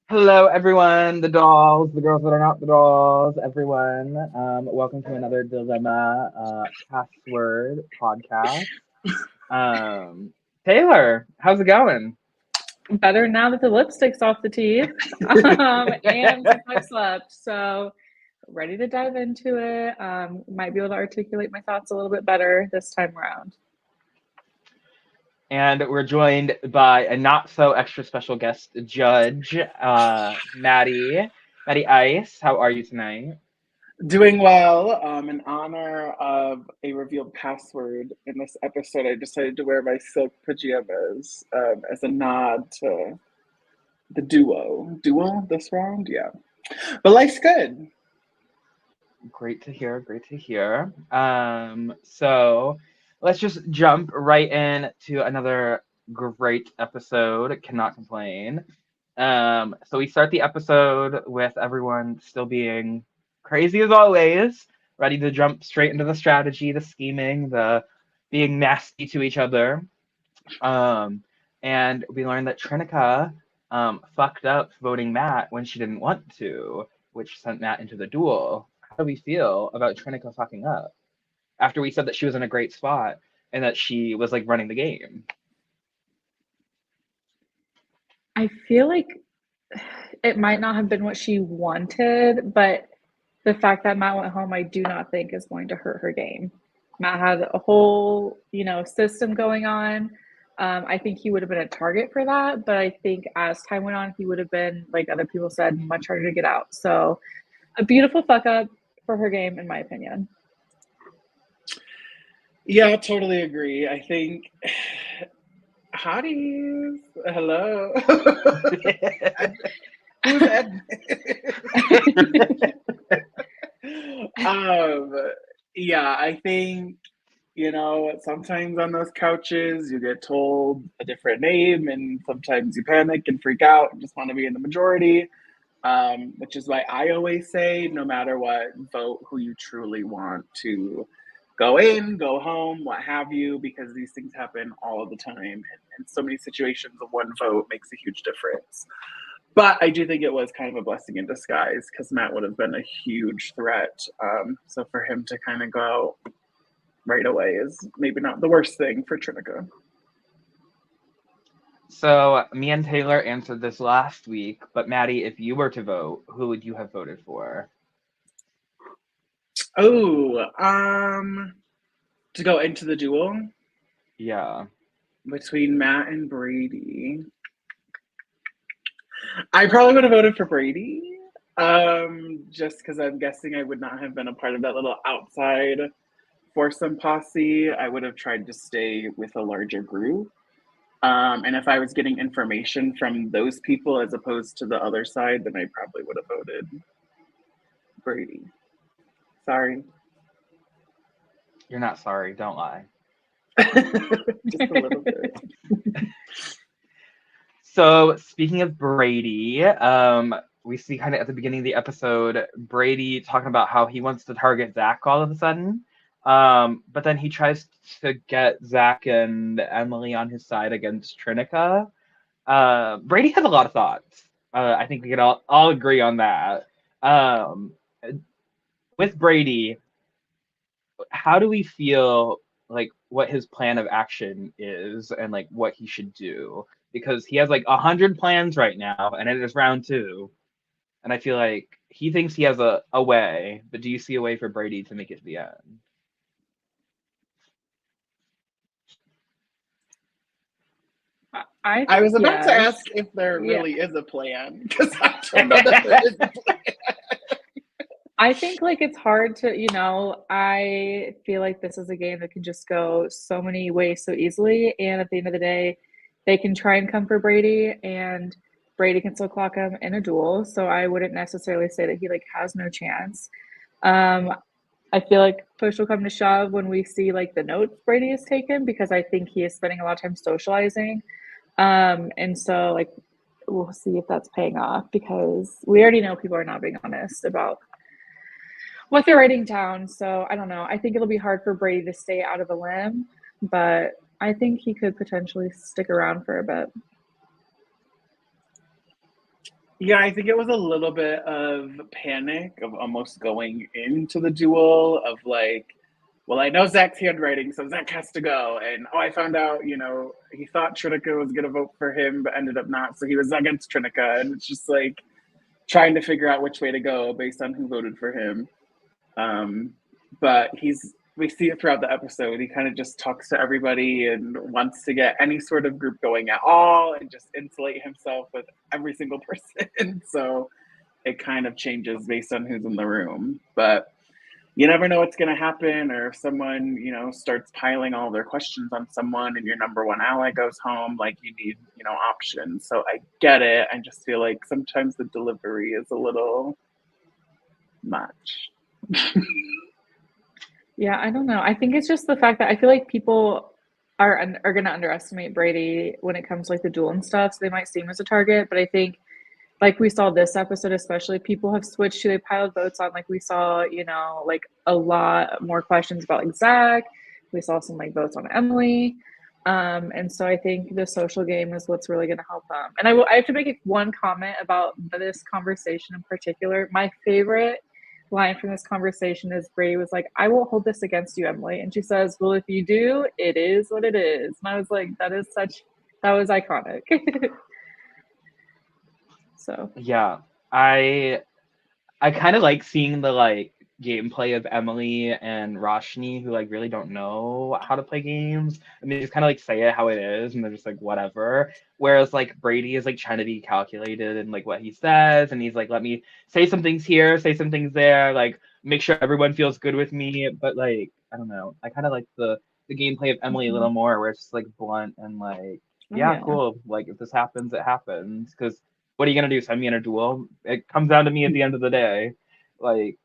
Hello, everyone, the dolls, the girls that are not the dolls, everyone. Welcome to another Dilemma Password podcast. Um, Taylor, how's it going? Better now that the lipstick's off the teeth, and since I've slept. So ready to dive into it. Might be able to articulate my thoughts a little bit better this time around. And we're joined by a not so extra special guest judge, Maddie. Maddie Ice, how are you tonight? Doing well. In honor of a revealed password in this episode, I decided to wear my silk pajamas as a nod to the duo. Duel this round? Yeah. But life's good. Great to hear. Great to hear. So let's just jump right in to another great episode. Cannot complain. So we start the episode with everyone still being crazy as always, ready to jump straight into the strategy, the scheming, the being nasty to each other. Um, and we learned that Trinica fucked up voting Matt when she didn't want to, which sent Matt into the duel. How do we feel about Trinica fucking up after we said that she was in a great spot and that she was like running the game? I feel like it might not have been what she wanted, but the fact that Matt went home, I do not think is going to hurt her game. Matt had a whole, system going on. I think he would have been a target for that, but I think as time went on, he would have been, like other people said, much harder to get out. So a beautiful fuck up for her game, in my opinion. Yeah, totally agree. I think. Hotties. Hello. Who's Edmund? Yeah, I think, sometimes on those couches you get told a different name and sometimes you panic and freak out and just want to be in the majority. Which is why I always say, no matter what, vote who you truly want to go in, go home, what have you, because these things happen all of the time. And so many situations, one vote makes a huge difference. But I do think it was kind of a blessing in disguise because Matt would have been a huge threat. So for him to kind of go right away is maybe not the worst thing for Trinica. So me and Taylor answered this last week, but Maddie, if you were to vote, who would you have voted for? Oh, to go into the duel Yeah. between Matt and Brady. I probably would have voted for Brady. Just because I'm guessing I would not have been a part of that little outside foursome posse. I would have tried to stay with a larger group. And if I was getting information from those people as opposed to the other side, then I probably would have voted Brady. Sorry. You're not sorry, don't lie. Just a little bit. So speaking of Brady, we see kind of at the beginning of the episode Brady talking about how he wants to target Zach all of a sudden. But then he tries to get Zach and Emily on his side against Trinica. Brady has a lot of thoughts. I think we could all agree on that. Um, with Brady, how do we feel like what his plan of action is and like what he should do? Because he has like 100 plans right now, and it is round two, and I feel like he thinks he has a way, but do you see a way for Brady to make it to the end? I I think was about to yes. ask if there Yeah. really is a plan because I don't know that there is a plan. I think like it's hard to, I feel like this is a game that can just go so many ways so easily. And at the end of the day, they can try and come for Brady and Brady can still clock him in a duel. So I wouldn't necessarily say that he like has no chance. Um, I feel like push will come to shove when we see like the notes Brady has taken because I think he is spending a lot of time socializing. And so like we'll see if that's paying off because we already know people are not being honest about what they're writing down. So I don't know. I think it'll be hard for Brady to stay out of the limb, but I think he could potentially stick around for a bit. Yeah, I think it was a little bit of panic of almost going into the duel of like, well, I know Zach's handwriting, so Zach has to go. And oh, I found out, he thought Trinica was gonna vote for him, but ended up not. So he was against Trinica. And it's just like trying to figure out which way to go based on who voted for him. But we see it throughout the episode. He kind of just talks to everybody and wants to get any sort of group going at all and just insulate himself with every single person. So it kind of changes based on who's in the room. But you never know what's going to happen, or if someone, starts piling all their questions on someone and your number one ally goes home, like you need, options. So I get it. I just feel like sometimes the delivery is a little much. Yeah, I don't know. I think it's just the fact that I feel like people are going to underestimate Brady when it comes to like the duel and stuff. So they might see him as a target, but I think like we saw this episode, especially people have switched to they piled votes on. Like we saw, like a lot more questions about like Zach. We saw some like votes on Emily. And so I think the social game is what's really going to help them. And I have to make one comment about this conversation in particular. My favorite line from this conversation is Brady was like, "I won't hold this against you, Emily." And she says, "Well, if you do, it is what it is." And I was like, that was iconic. So Yeah, I kind of like seeing the like gameplay of Emily and Roshni, who like really don't know how to play games, and they just kind of like say it how it is, and they're just like whatever. Whereas like Brady is like trying to be calculated in like what he says, and he's like, let me say some things here, say some things there, like make sure everyone feels good with me. But like I don't know, I kind of like the gameplay of Emily a little more, where it's just like blunt and like yeah, cool. Like if this happens, it happens. Because what are you gonna do? Send me in a duel? It comes down to me at the end of the day. Like,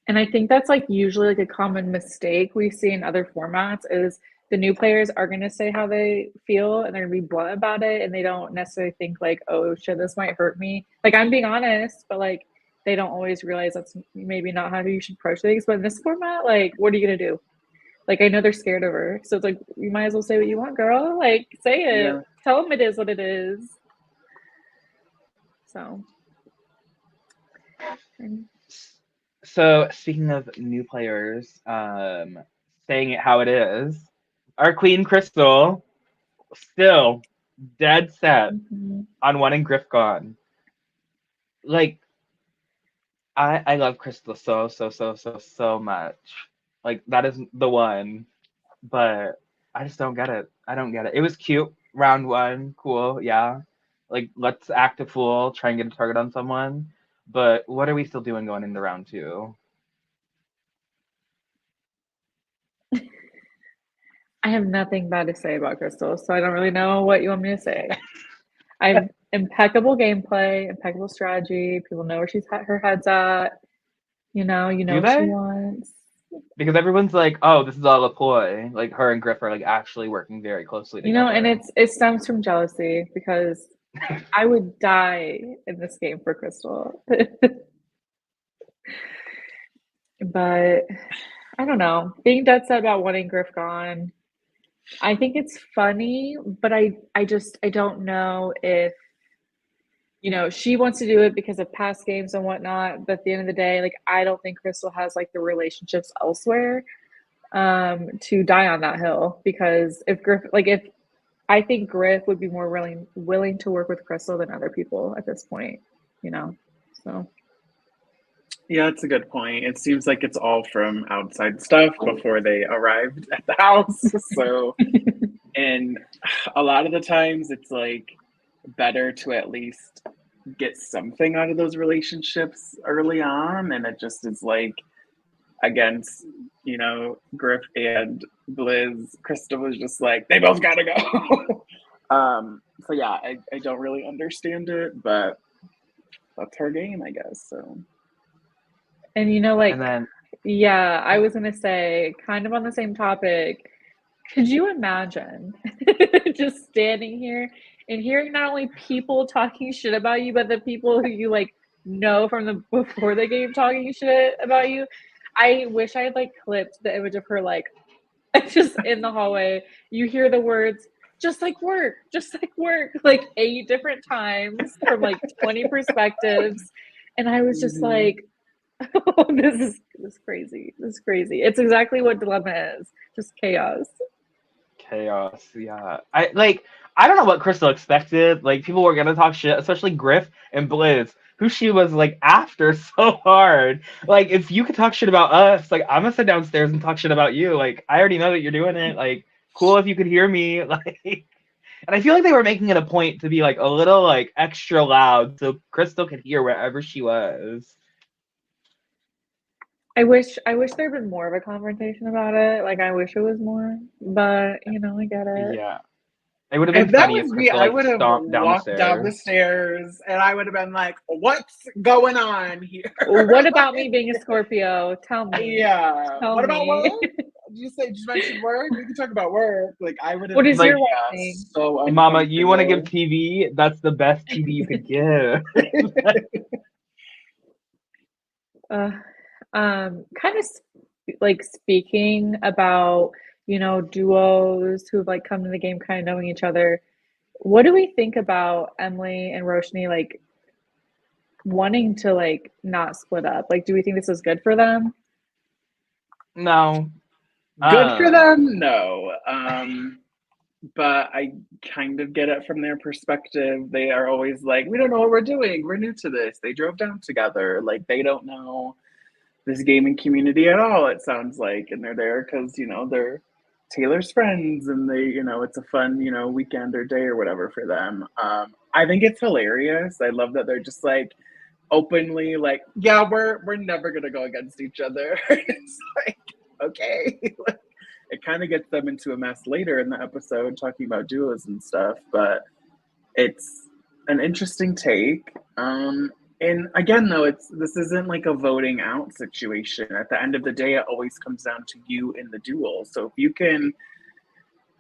and I think that's like usually like a common mistake we see in other formats is the new players are going to say how they feel and they're going to be blunt about it, and they don't necessarily think like, oh shit, this might hurt me. Like I'm being honest, but like they don't always realize that's maybe not how you should approach things. But in this format, like, what are you going to do? Like I know they're scared of her, so it's like you might as well say what you want, girl. Like say it. Yeah. Tell them it is what it is. So speaking of new players, saying it how it is, our Queen Crystal still dead set on wanting Griff gone. Like, I love Crystal so much. Like that is the one, but I just don't get it. I don't get it. It was cute, round one, cool, yeah. Like let's act a fool, try and get a target on someone. But what are we still doing going into round two? I have nothing bad to say about Crystal, so I don't really know what you want me to say. I have impeccable gameplay, impeccable strategy. People know where her head's at. You know what she wants. Because everyone's like, oh, this is all a ploy. Like her and Griff are like actually working very closely together. And it stems from jealousy because I would die in this game for Crystal. But I don't know. Being dead set about wanting Griff gone, I think it's funny, but I don't know if she wants to do it because of past games and whatnot. But at the end of the day, like I don't think Crystal has like the relationships elsewhere to die on that hill. Because if I think Griff would be more willing to work with Crystal than other people at this point, so. Yeah, that's a good point. It seems like it's all from outside stuff before they arrived at the house. So, and a lot of the times it's like better to at least get something out of those relationships early on. And it just is like against, Griff and Blizz, Crystal was just like, they both gotta go. So yeah, I don't really understand it, but that's her game, I guess. So. And yeah, I was gonna say, kind of on the same topic, could you imagine just standing here and hearing not only people talking shit about you, but the people who you like know from before the game talking shit about you? I wish I had like clipped the image of her like just in the hallway. You hear the words, just like work, like 8 different times from like 20 perspectives. And I was just like, oh, this is crazy. This is crazy. It's exactly what Dilemma is. Just chaos. Chaos, yeah. I don't know what Crystal expected. Like, people were gonna talk shit, especially Griff and Blizz, who she was like after so hard. Like, if you could talk shit about us, like, I'm gonna sit downstairs and talk shit about you. Like, I already know that you're doing it. Like, cool if you could hear me. Like, and I feel like they were making it a point to be like a little like extra loud so Crystal could hear wherever she was. I wish there'd been more of a confrontation about it. Like, I wish it was more, but I get it. Yeah. It would have been If that funny if was me, Crystal I like would have stomped down the walked down the stairs. stairs and I would have been like, "What's going on here?" What about me being a Scorpio? Tell me. Yeah. Tell What about me. work? Did you mention work? We can talk about work. Like, I would have What been is Like, your like, work yeah, thing? so Hey, Mama, you want to give uncomfortable. TV? That's the best TV you could give. Kind of like speaking about, duos who've like come to the game kind of knowing each other. What do we think about Emily and Roshni like wanting to like not split up? Like, do we think this is good for them? No. Good for them? No. But I kind of get it from their perspective. They are always like, we don't know what we're doing. We're new to this. They drove down together. Like, they don't know this gaming community at all, it sounds like. And they're there because, they're Taylor's friends and they, it's a fun, weekend or day or whatever for them. I think it's hilarious. I love that they're just like openly like, yeah, we're never gonna go against each other. It's like, okay. It kind of gets them into a mess later in the episode talking about duos and stuff, but it's an interesting take. And again, though, this isn't like a voting out situation. At the end of the day, it always comes down to you in the duel. So if you can,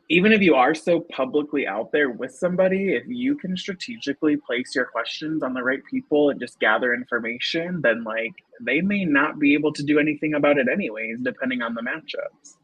even if you are so publicly out there with somebody, if you can strategically place your questions on the right people and just gather information, then like they may not be able to do anything about it anyways, depending on the matchups.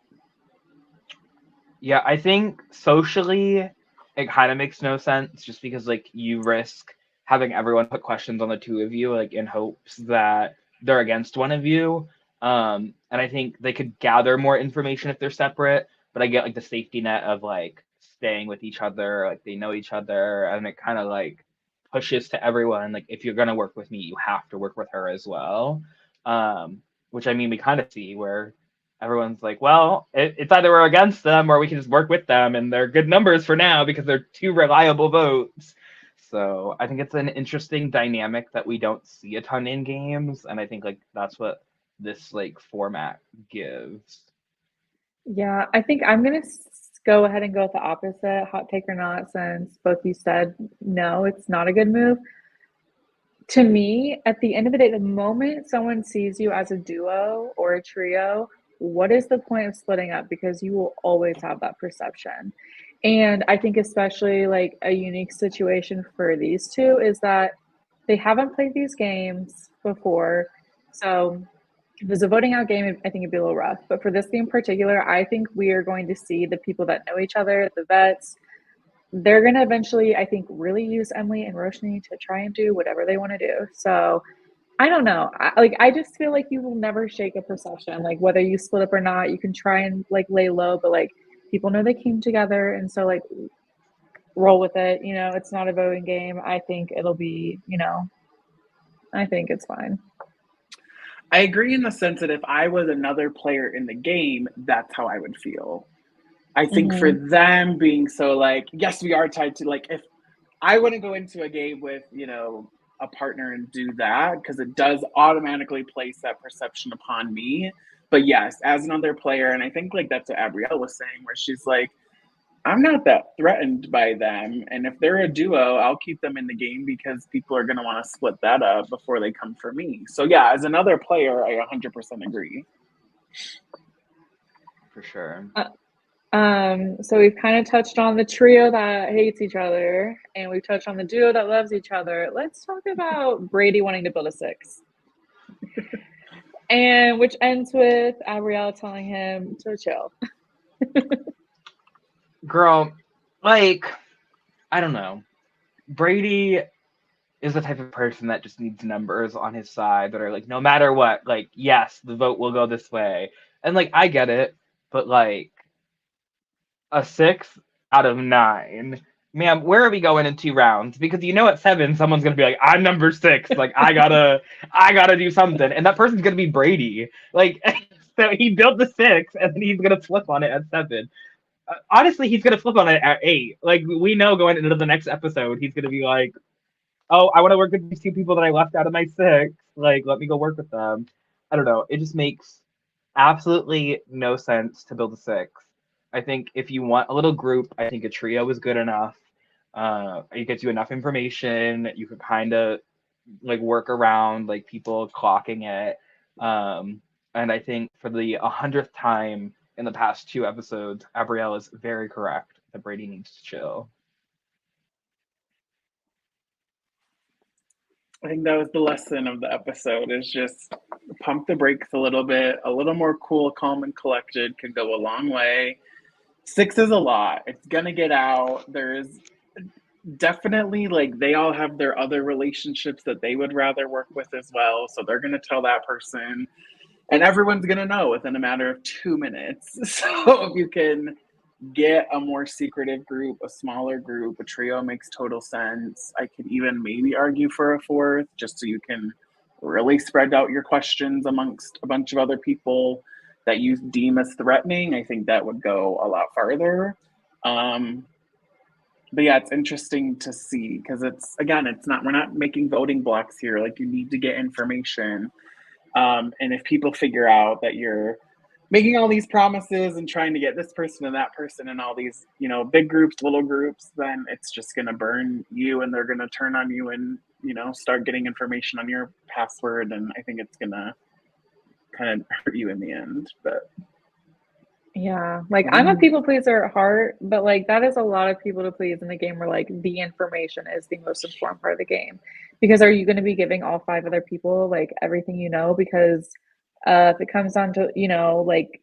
Yeah, I think socially it kind of makes no sense just because like you risk having everyone put questions on the two of you like in hopes that they're against one of you. And I think they could gather more information if they're separate, but I get like the safety net of like staying with each other, like they know each other, and it kind of like pushes to everyone like if you're gonna work with me, you have to work with her as well. Which I mean we kind of see where everyone's like, well, it's either we're against them or we can just work with them, and they're good numbers for now because they're two reliable votes. So I think it's an interesting dynamic that we don't see a ton in games, and I think like that's what this like format gives. Yeah, I think I'm gonna go ahead and go with the opposite, hot take or not, since both you said no, it's not a good move. To me, at the end of the day, the moment someone sees you as a duo or a trio, what is the point of splitting up? Because you will always have that perception. And I think especially like a unique situation for these two is that they haven't played these games before. So if there's a voting out game, I think it'd be a little rough. But for this game in particular, I think we are going to see the people that know each other, the vets. They're going to eventually, I think, really use Emily and Roshni to try and do whatever they want to do. So I don't know. I just feel like you will never shake a perception. Like whether you split up or not, you can try and like lay low, but like people know they came together, and so like roll with it. It's not a voting game. I think it'll be. I think it's fine. I agree in the sense that if I was another player in the game, that's how I would feel. I think for them being so like, yes, we are tied to like, if I wouldn't go into a game with, a partner and do that because it does automatically place that perception upon me. But yes, as another player, and I think like that's what Abrielle was saying, where she's like, I'm not that threatened by them. And if they're a duo, I'll keep them in the game because people are going to want to split that up before they come for me. So yeah, as another player, I 100% agree. For sure. So we've kind of touched on the trio that hates each other, and we've touched on the duo that loves each other. Let's talk about Brady wanting to build a 6. And which ends with Abrielle telling him to chill. Girl, like, I don't know. Brady is the type of person that just needs numbers on his side that are like, no matter what, like, yes, the vote will go this way. And like, I get it, but like, a 6 out of 9. Ma'am, where are we going in 2 rounds? Because you know at 7, someone's gonna be like, I'm number 6. Like I gotta do something. And that person's gonna be Brady. Like so he built the 6 and then he's gonna flip on it at 7. Honestly, he's gonna flip on it at 8. Like we know going into the next episode, he's gonna be like, oh, I want to work with these 2 people that I left out of my 6. Like, let me go work with them. I don't know. It just makes absolutely no sense to build a 6. I think if you want a little group, I think a trio is good enough. It gets you enough information. You could kind of like work around like people clocking it. And I think for the 100th time in the past 2 episodes, Abrielle is very correct that Brady needs to chill. I think that was the lesson of the episode, is just pump the brakes a little bit. A little more cool, calm, and collected can go a long way. 6 is a lot. It's gonna get out. There's definitely, like, they all have their other relationships that they would rather work with as well. So they're gonna tell that person, and everyone's gonna know within a matter of 2 minutes. So if you can get a more secretive group, a smaller group, a trio makes total sense. I could even maybe argue for a 4th, just so you can really spread out your questions amongst a bunch of other people that you deem as threatening. I think that would go a lot farther. But yeah, it's interesting to see, because we're not making voting blocks here. Like, you need to get information. And if people figure out that you're making all these promises and trying to get this person and that person and all these, big groups, little groups, then it's just going to burn you, and they're going to turn on you and, start getting information on your password. And I think it's going to kind of hurt you in the end. But yeah, like I'm a people pleaser at heart, but like that is a lot of people to please in the game where like the information is the most important part of the game. Because are you going to be giving all 5 other people like everything you know? Because if it comes down to, like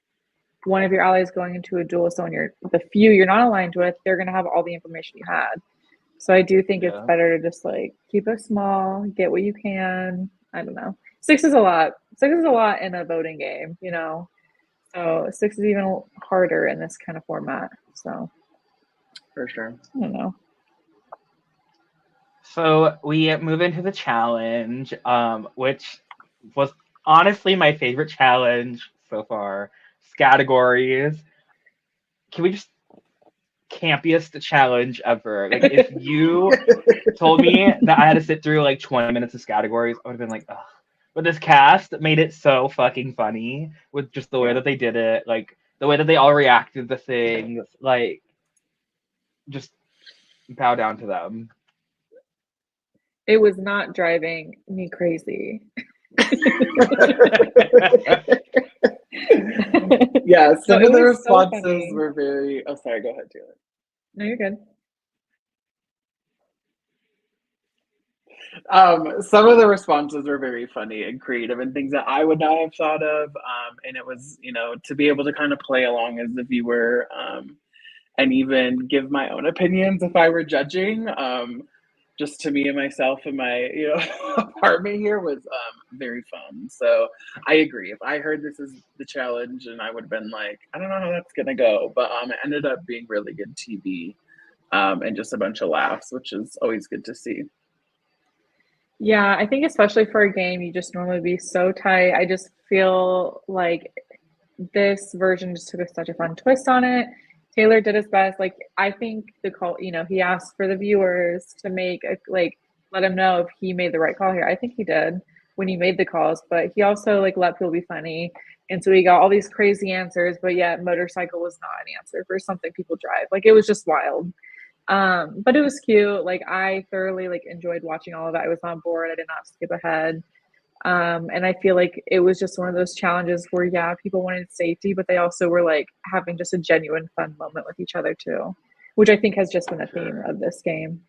one of your allies going into a duel, so the few you're not aligned with, they're going to have all the information you had. So I do think it's better to just like keep it small, get what you can. I don't know. 6 is a lot. 6 is a lot in a voting game, So 6 is even harder in this kind of format. So for sure. I don't know. So we move into the challenge, which was honestly my favorite challenge so far. Categories. Can we just campiest challenge ever? Like, if you told me that I had to sit through like 20 minutes of categories, I would have been like, ugh. But this cast made it so fucking funny with just the way that they did it, like the way that they all reacted to things, like just bow down to them. It was not driving me crazy. Yeah, some of the responses were very... Oh, sorry, go ahead, Taylor. No, you're good. Some of the responses were very funny and creative and things that I would not have thought of. And it was, to be able to kind of play along as the viewer, and even give my own opinions if I were judging, just to me and myself in my, apartment here, was very fun. So I agree. If I heard this is the challenge, and I would have been like, I don't know how that's gonna go, but it ended up being really good TV, and just a bunch of laughs, which is always good to see. Yeah, I think especially for a game, you just normally be so tight. I just feel like this version just took such a fun twist on it. Taylor did his best. Like, I think the call, he asked for the viewers to let him know if he made the right call here. I think he did when he made the calls, but he also like let people be funny. And so he got all these crazy answers, but yet motorcycle was not an answer for something people drive. Like, it was just wild. But it was cute. Like, I thoroughly like enjoyed watching all of it. I was on board. I did not skip ahead. And I feel like it was just one of those challenges where, yeah, people wanted safety, but they also were like having just a genuine fun moment with each other too, which I think has just been the theme of this game.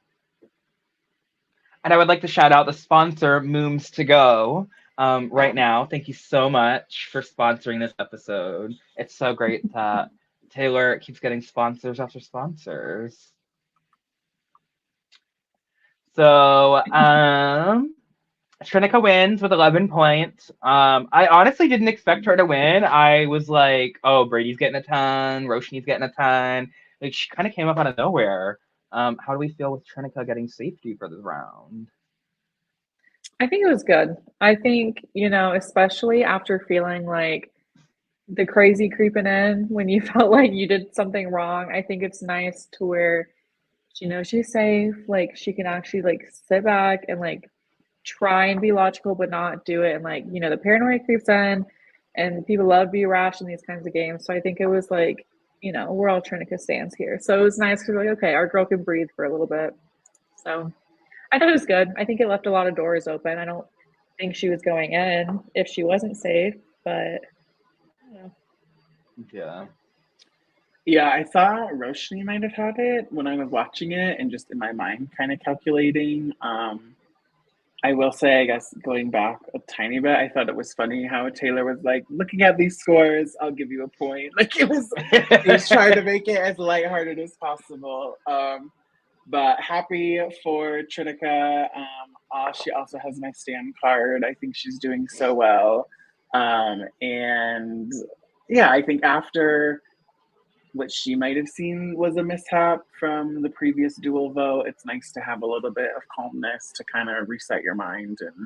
And I would like to shout out the sponsor, Mooms to Go, right now. Thank you so much for sponsoring this episode. It's so great that Taylor keeps getting sponsors after sponsors. So, Trinica wins with 11 points. I honestly didn't expect her to win. I was like, oh, Brady's getting a ton, Roshni's getting a ton. Like, she kind of came up out of nowhere. How do we feel with Trinica getting safety for this round? I think it was good. I think, especially after feeling like the crazy creeping in when you felt like you did something wrong, I think it's nice to where she knows she's safe. Like, she can actually like sit back and like try and be logical but not do it, and like the paranoia creeps in and people love to be rash in these kinds of games. So I think it was like, we're all Trinica stands here, so it was nice because like, okay, our girl can breathe for a little bit. So I thought it was good. I think it left a lot of doors open. I don't think she was going in if she wasn't safe, but I don't know. Yeah, I thought Roshni might have had it when I was watching it and just in my mind kind of calculating. I will say, I guess, going back a tiny bit, I thought it was funny how Taylor was like, looking at these scores, I'll give you a point. Like, he was trying to make it as lighthearted as possible. But happy for Trinica. She also has my stand card. I think she's doing so well. And yeah, I think after what she might have seen was a mishap from the previous dual vote, it's nice to have a little bit of calmness to kind of reset your mind and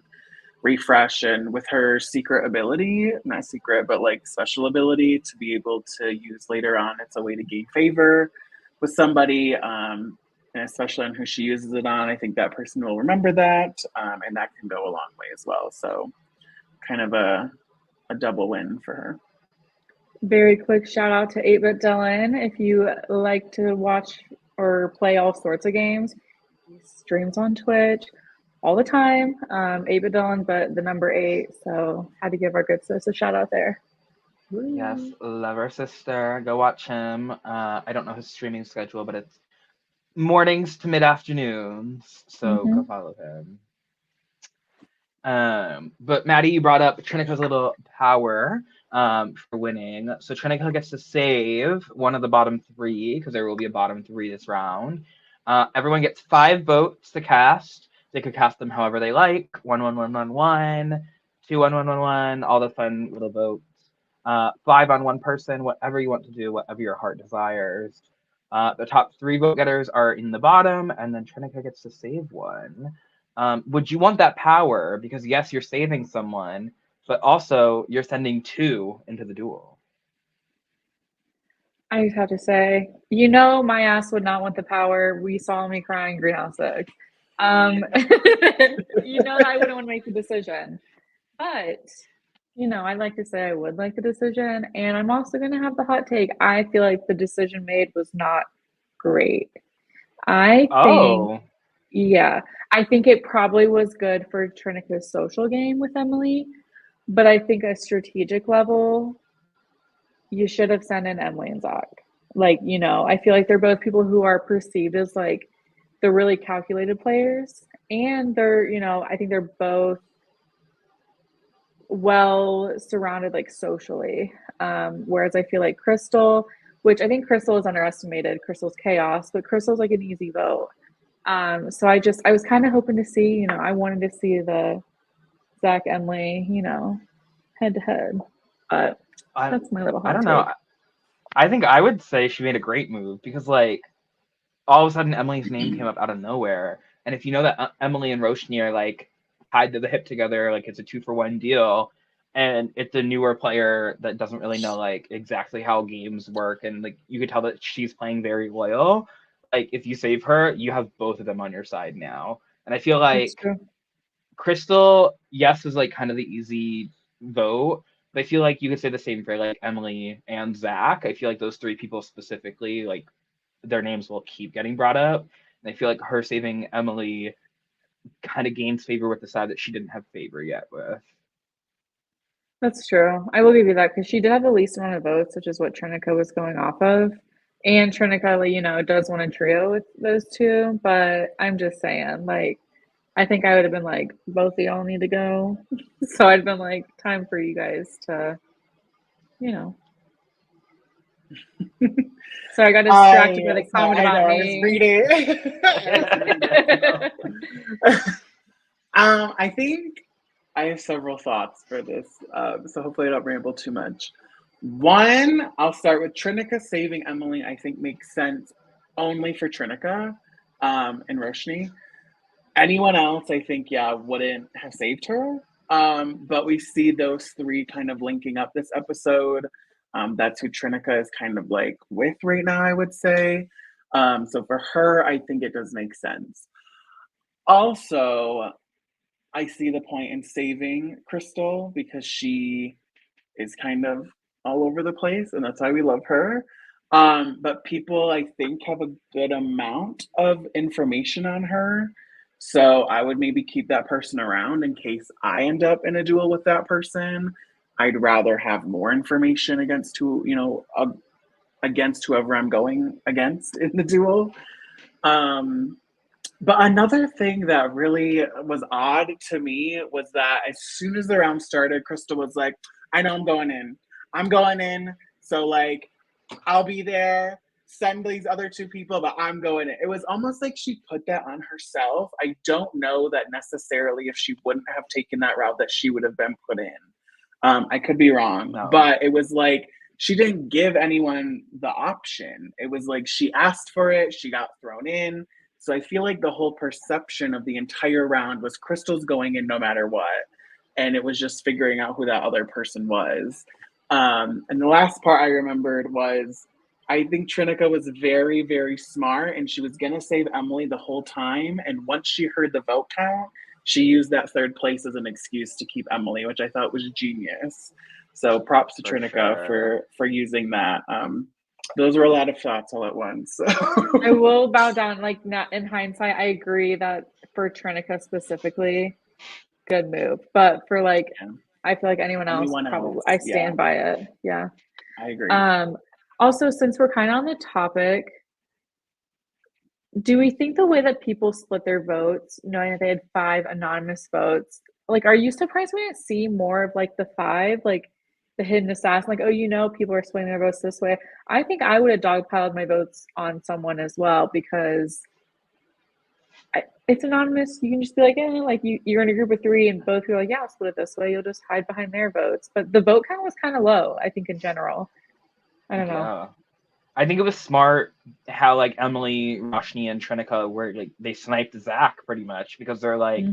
refresh. And with her secret ability, not secret, but like special ability to be able to use later on, it's a way to gain favor with somebody. And especially on who she uses it on, I think that person will remember that. And that can go a long way as well. So kind of a double win for her. Very quick shout out to 8-Bit Dylan. If you like to watch or play all sorts of games, he streams on Twitch all the time. 8-Bit Dylan, but the number 8. So had to give our good sis a shout out there. Yes, love our sister. Go watch him. I don't know his streaming schedule, but it's mornings to mid-afternoons. So go follow him. But Maddie, you brought up Trinica's little power for winning. So Trinica gets to save one of the bottom 3 because there will be a bottom 3 this round. Everyone gets 5 votes to cast. They could cast them however they like. 1, 1, 1, 1, 1, 2, 1, 1, 1, 1, all the fun little votes. 5 on one person, whatever you want to do, whatever your heart desires. The top 3 vote getters are in the bottom, and then Trinica gets to save one. Would you want that power? Because yes, you're saving someone, but also you're sending 2 into the duel. I just have to say, my ass would not want the power. We saw me crying Greenhouse 6. I wouldn't want to make the decision. But, I'd like to say I would like the decision. And I'm also going to have the hot take. I feel like the decision made was not great. I think it probably was good for Trinica's social game with Emily. But I think a strategic level, you should have sent in Emily and Zach. Like, I feel like they're both people who are perceived as like the really calculated players. And they're, I think they're both well surrounded like socially. Whereas I feel like Crystal, which I think Crystal is underestimated. Crystal's chaos, but Crystal's like an easy vote. So I was kind of hoping to see, I wanted to see the Zach, Emily, head to head. But that's my little hot I don't take. know. I think I would say she made a great move because, like, all of a sudden Emily's name came up out of nowhere. And if you know that Emily and Roshni are, like, tied to the hip together, like, it's a 2-for-1 deal, and it's a newer player that doesn't really know, like, exactly how games work, and, like, you could tell that she's playing very loyal. Like, if you save her, you have both of them on your side now. And I feel like Crystal, yes, is, like, kind of the easy vote, but I feel like you could say the same for like Emily and Zach. I feel like those 3 people specifically, like their names will keep getting brought up. And I feel like her saving Emily kind of gains favor with the side that she didn't have favor yet with. That's true. I will give you that because she did have the least amount of votes, which is what Trinica was going off of. And Trinica, does want a trio with those 2. But I'm just saying, like, I think I would have been like, both of y'all need to go. So I'd been like, time for you guys to, So I got distracted by the comment about I me. was reading. I think I have several thoughts for this, so hopefully I don't ramble too much. One, I'll start with Trinica saving Emily. I think makes sense only for Trinica and Roshni. Anyone else, I think, wouldn't have saved her. But we see those three kind of linking up this episode. That's who Trinica is kind of like with right now, I would say. So for her, I think it does make sense. Also, I see the point in saving Crystal because she is kind of all over the place, and that's why we love her. But people, I think, have a good amount of information on her. So I would maybe keep that person around in case I end up in a duel with that person. I'd rather have more information against against whoever I'm going against in the duel. But another thing that really was odd to me was that as soon as the round started, Crystal was like, I know I'm going in. I'm going in. So, like, I'll be there. Send these other two people, but I'm going in. It was almost like she put that on herself. I don't know that necessarily if she wouldn't have taken that route that she would have been put in. I could be wrong, but it was like she didn't give anyone the option. It was like she asked for it. She got thrown in. So I feel like the whole perception of the entire round was Crystal's going in no matter what. And it was just figuring out who that other person was. And the last part I remembered was I think Trinica was very, very smart and she was going to save Emily the whole time. And once she heard the vote count, she used that third place as an excuse to keep Emily, which I thought was genius. So props to Trinica for using that. Those were a lot of thoughts all at once. I will bow down. Like, not in hindsight, I agree that for Trinica specifically, good move. But for like, I feel like anyone else, probably I stand by it. Yeah, I agree. Also, since we're kind of on the topic, do we think the way that people split their votes, knowing that they had 5 anonymous votes, like, are you surprised we didn't see more of like the 5, like the hidden assassin, like, oh, people are splitting their votes this way? I think I would have dogpiled my votes on someone as well because it's anonymous. You can just be like, like you're in a group of 3 and both you're like, yeah, I'll split it this way. You'll just hide behind their votes. But the vote count was kind of low, I think, in general. I don't know. I think it was smart how like Emily, Roshni, and Trinica were like they sniped Zach pretty much because they're like,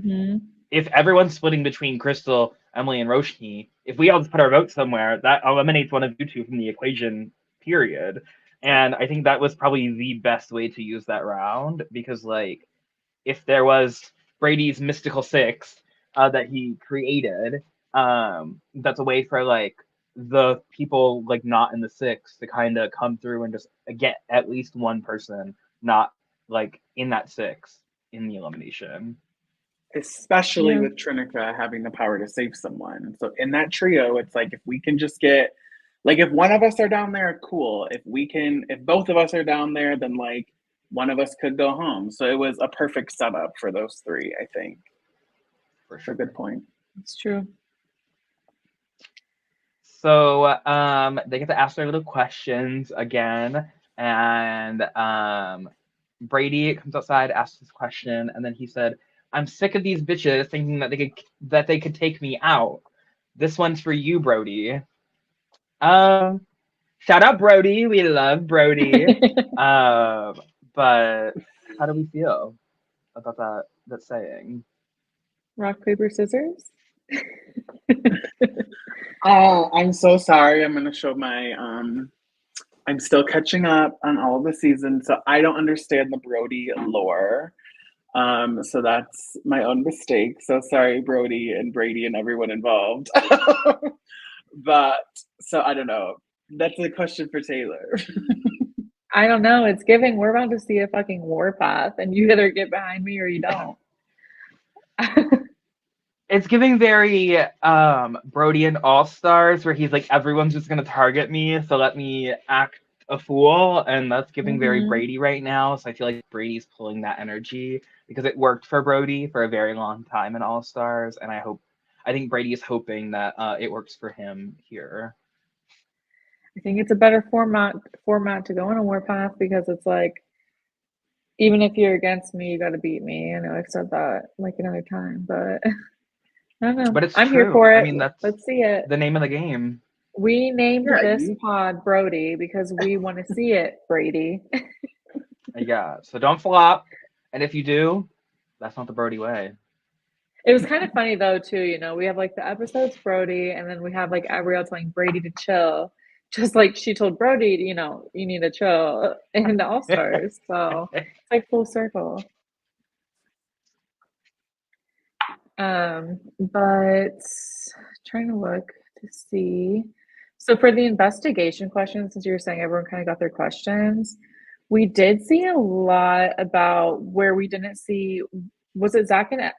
if everyone's splitting between Crystal, Emily, and Roshni, if we all just put our vote somewhere, that eliminates one of you two from the equation, period. And I think that was probably the best way to use that round because like if there was Brady's mystical 6 that he created, that's a way for like the people like not in the 6 to kind of come through and just get at least one person not like in that 6 in the elimination. Especially with Trinica having the power to save someone. So in that trio, it's like if we can just get like if one of us are down there, cool. If both of us are down there, then like one of us could go home. So it was a perfect setup for those 3, I think. For sure. Good point. It's true. So they get to ask their little questions again, and Brady comes outside, asks this question, and then he said, "I'm sick of these bitches thinking that they could take me out. This one's for you, Brody." Shout out Brody. We love Brody. But how do we feel about that saying? Rock, paper, scissors? Oh, I'm so sorry. I'm gonna show my I'm still catching up on all of the seasons, so I don't understand the Brody lore. So that's my own mistake. So sorry, Brody and Brady and everyone involved. But so I don't know. That's a question for Taylor. I don't know. It's giving. We're about to see a fucking warpath, and you either get behind me or you don't. It's giving very Brody and All Stars, where he's like, everyone's just gonna target me, so let me act a fool, and that's giving very Brady right now. So I feel like Brady's pulling that energy because it worked for Brody for a very long time in All Stars, and I think Brady is hoping that it works for him here. I think it's a better format to go on a warpath because it's like, even if you're against me, you got to beat me. I know I've said that like another time, but I don't know. But it's I'm here true. for I it. mean, that's Let's see it. the name of the game. We named Yeah, this pod Brody because we want to see it, Brady. Yeah. So don't flop. And if you do, that's not the Brody way. It was kind of funny though too, you know, we have like the episodes Brody and then we have like Abrielle telling Brady to chill. Just like she told Brody, you know, you need to chill in the All Stars. So it's like full circle. But trying to look to see. So for the investigation questions, since you were saying everyone kind of got their questions, we did see a lot about where we didn't see. Was it Zach and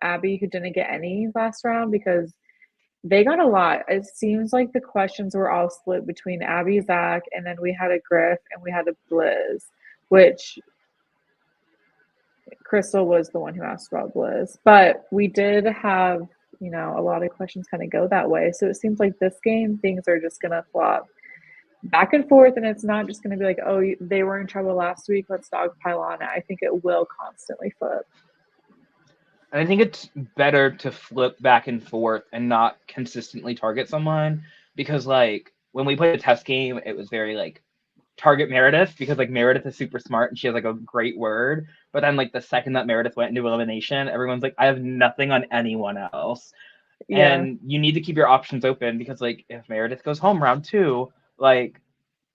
Abby who didn't get any last round because they got a lot? It seems like the questions were all split between Abby, Zach, and then we had a Griff and we had a Blizz, which Crystal was the one who asked about Blizz. But we did have, you know, a lot of questions kind of go that way. So it seems like this game, things are just going to flop back and forth, and it's not just going to be like, oh, they were in trouble last week, let's dogpile on it. I think it will constantly flip. And I think it's better to flip back and forth and not consistently target someone because, like, when we played a test game, it was very, like, target Meredith because, like, Meredith is super smart and she has, like, a great word. But then, like, the second that Meredith went into elimination, everyone's like, I have nothing on anyone else. Yeah. And you need to keep your options open because, like, if Meredith goes home round 2, like,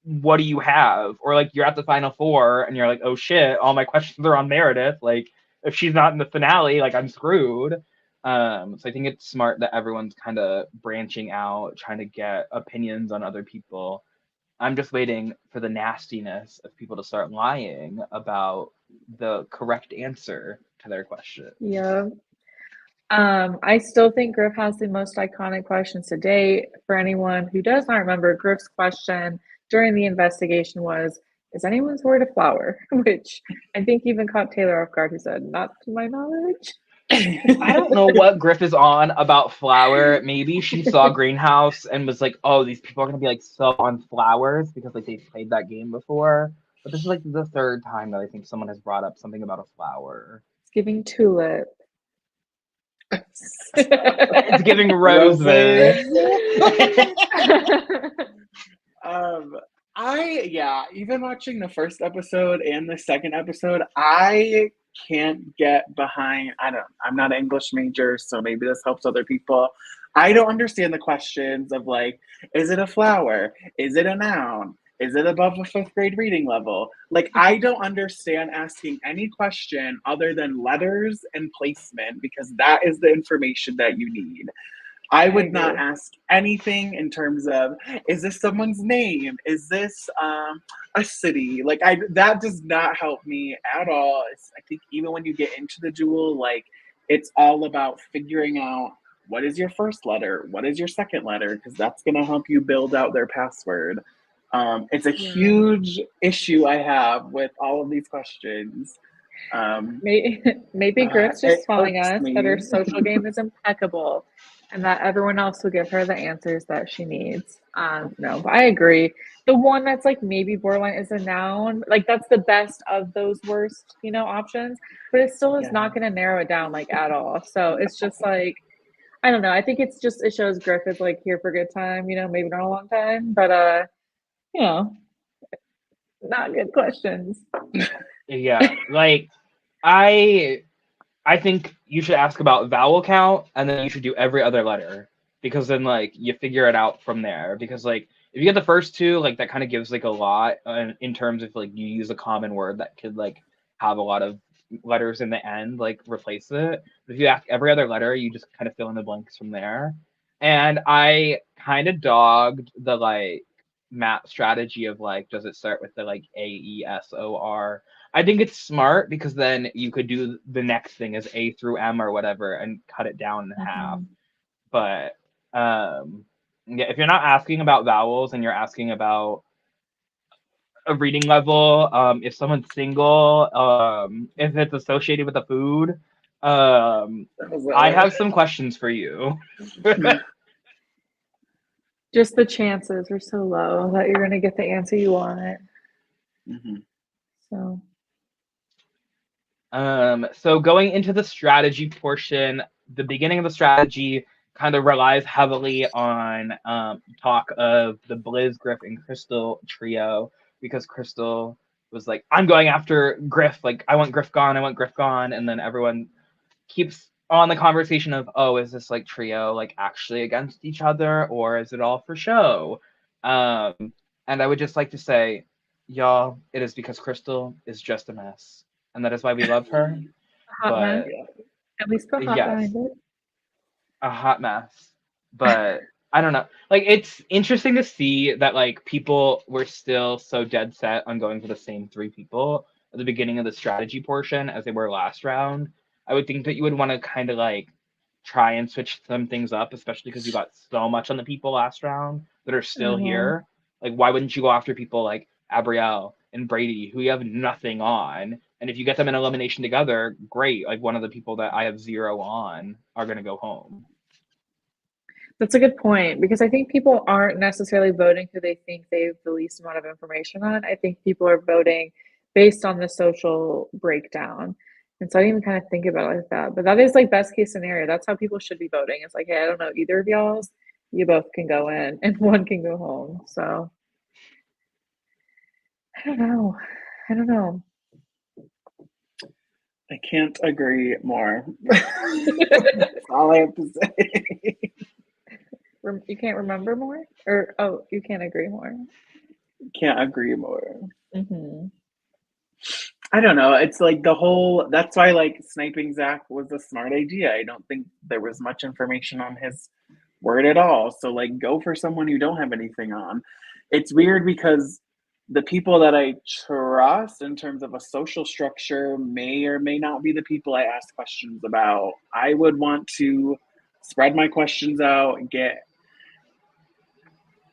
what do you have? Or, like, you're at the final 4 and you're like, oh, shit, all my questions are on Meredith. Like, if she's not in the finale, like, I'm screwed. So I think it's smart that everyone's kind of branching out, trying to get opinions on other people. I'm just waiting for the nastiness of people to start lying about the correct answer to their question. Yeah. I still think Griff has the most iconic questions to date. For anyone who does not remember, Griff's question during the investigation was, is anyone's word a flower? Which I think even caught Taylor off guard, who said, not to my knowledge. I don't know what Griff is on about flower. Maybe she saw Greenhouse and was like, oh, these people are going to be like so on flowers because like they've played that game before. But this is like the third time that I think someone has brought up something about a flower. It's giving tulip. It's giving roses. Even watching the first episode and the second episode, I can't get behind. I'm not an English major, so maybe this helps other people. I don't understand the questions of like, is it a flower? Is it a noun? Is it above a 5th grade reading level? Like, I don't understand asking any question other than letters and placement because that is the information that you need. I would not ask anything in terms of, is this someone's name? Is this a city? Like, that does not help me at all. I think even when you get into the duel, like, it's all about figuring out what is your first letter? What is your second letter? Because that's going to help you build out their password. It's a huge issue I have with all of these questions. Maybe Griff's just telling us that her social game is impeccable and that everyone else will give her the answers that she needs. No, but I agree. The one that's like maybe borderline is a noun. Like that's the best of those worst, you know, options, but it still is not going to narrow it down like at all. So it's just like, I don't know. I think it shows Griff is like here for a good time, you know, maybe not a long time, but you know, not good questions. Yeah, like I think you should ask about vowel count and then you should do every other letter because then like you figure it out from there because like if you get the first 2 like that kind of gives like a lot in terms of like you use a common word that could like have a lot of letters in the end like replace it. But if you ask every other letter you just kind of fill in the blanks from there. And I kind of dogged the like map strategy of like does it start with the like AESOR. I think it's smart because then you could do the next thing as A through M or whatever and cut it down in half. But yeah, if you're not asking about vowels and you're asking about a reading level, if someone's single, if it's associated with a food, I have some questions for you. Just the chances are so low that you're gonna get the answer you want. Mm-hmm. So So going into the strategy portion, the beginning of the strategy kind of relies heavily on talk of the Blizz, Griff, and Crystal trio, because Crystal was like, I'm going after Griff, like I want Griff gone, and then everyone keeps on the conversation of, oh, is this like trio like actually against each other, or is it all for show? And I would just like to say, y'all, it is because Crystal is just a mess, and that is why we love her. hot mess. But At least put hot yes, behind it. a hot mess. But I don't know. Like, it's interesting to see that like people were still so dead set on going for the same three people at the beginning of the strategy portion as they were last round. I would think that you would want to kind of like try and switch some things up, especially because you got so much on the people last round that are still here. Like, why wouldn't you go after people like Abrielle and Brady, who you have nothing on? And if you get them in elimination together, great. Like, one of the people that I have 0 on are going to go home. That's a good point, because I think people aren't necessarily voting who they think they have the least amount of information on. I think people are voting based on the social breakdown. And so I didn't even kind of think about it like that. But that is like best case scenario. That's how people should be voting. It's like, hey, I don't know either of y'all's. You both can go in and one can go home. So I don't know. I don't know. I can't agree more. That's all I have to say. You can't remember more? Or, oh, you can't agree more. Can't agree more. Mm-hmm. I don't know. It's like the whole, that's why like sniping Zach was a smart idea. I don't think there was much information on his word at all. So like go for someone you don't have anything on. It's weird because the people that I trust in terms of a social structure may or may not be the people I ask questions about. I would want to spread my questions out and get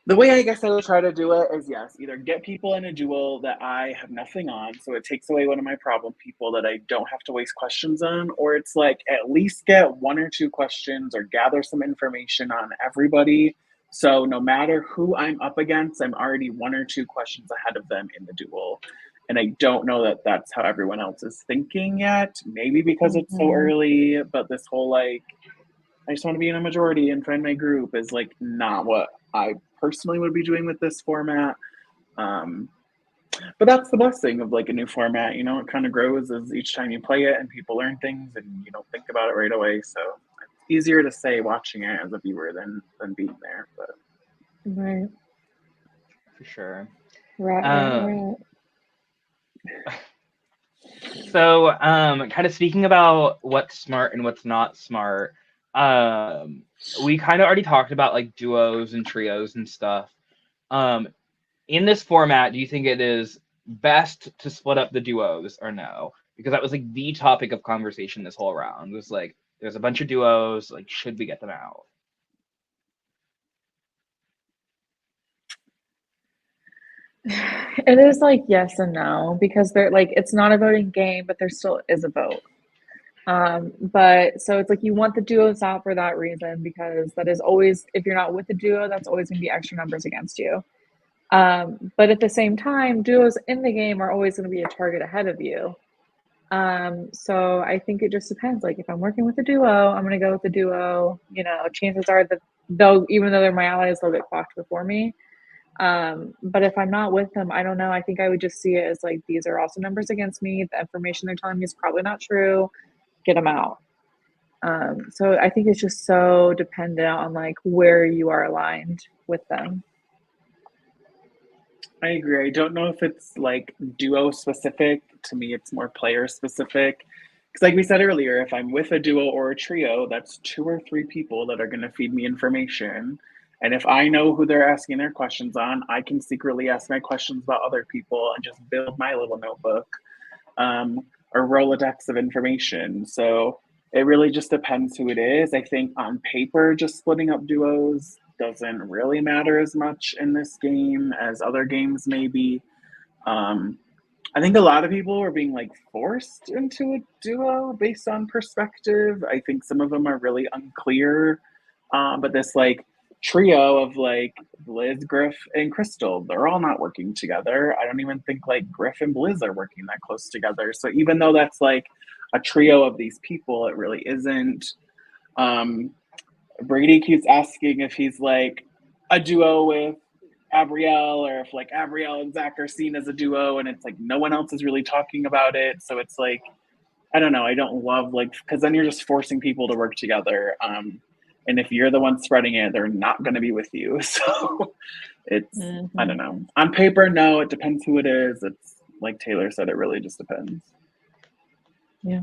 the way I guess I would try to do it is, yes, either get people in a duel that I have nothing on, so it takes away one of my problem people that I don't have to waste questions on, or it's like at least get 1 or 2 questions or gather some information on everybody. So no matter who I'm up against, I'm already 1 or 2 questions ahead of them in the duel. And I don't know that that's how everyone else is thinking yet. Maybe because it's so early, but this whole like, I just want to be in a majority and find my group is like not what I personally would be doing with this format. But that's the blessing of like a new format, you know, it kind of grows as each time you play it and people learn things and you don't think about it right away. So it's easier to say watching it as a viewer than being there. But Right. For sure. Right. So, kind of speaking about what's smart and what's not smart, we kind of already talked about like duos and trios and stuff. In this format, do you think it is best to split up the duos or no? Because that was like the topic of conversation this whole round. It was like, there's a bunch of duos, like, should we get them out? It is like yes and no, because they're like, it's not a voting game, but there still is a vote. But so it's like you want the duos out for that reason, because that is always, if you're not with a duo, that's always going to be extra numbers against you. But at the same time, duos in the game are always going to be a target ahead of you. So I think it just depends. Like if I'm working with a duo, I'm going to go with the duo. You know, chances are that they'll, even though they're my allies, they'll get clocked before me. But if I'm not with them, I don't know. I think I would just see it as like, these are also numbers against me. The information they're telling me is probably not true. Get them out. So I think it's just so dependent on like where you are aligned with them. I agree. I don't know if it's like duo specific. To me, it's more player specific. Because, like we said earlier, if I'm with a duo or a trio, that's 2 or 3 people that are going to feed me information. And if I know who they're asking their questions on, I can secretly ask my questions about other people and just build my little notebook or Rolodex of information. So it really just depends who it is. I think on paper, just splitting up duos doesn't really matter as much in this game as other games maybe. I think a lot of people are being like forced into a duo based on perspective. I think some of them are really unclear. But this like trio of like Liz, Griff, and Crystal. They're all not working together. I don't even think like Griff and Blizz are working that close together. So even though that's like a trio of these people, it really isn't. Brady keeps asking if he's like a duo with Abrielle, or if like Abrielle and Zach are seen as a duo, and it's like no one else is really talking about it. So it's like, I don't know. I don't love like, because then you're just forcing people to work together. And if you're the one spreading it, they're not going to be with you. So it's, I don't know. On paper, no, it depends who it is. It's like Taylor said, it really just depends. Yeah.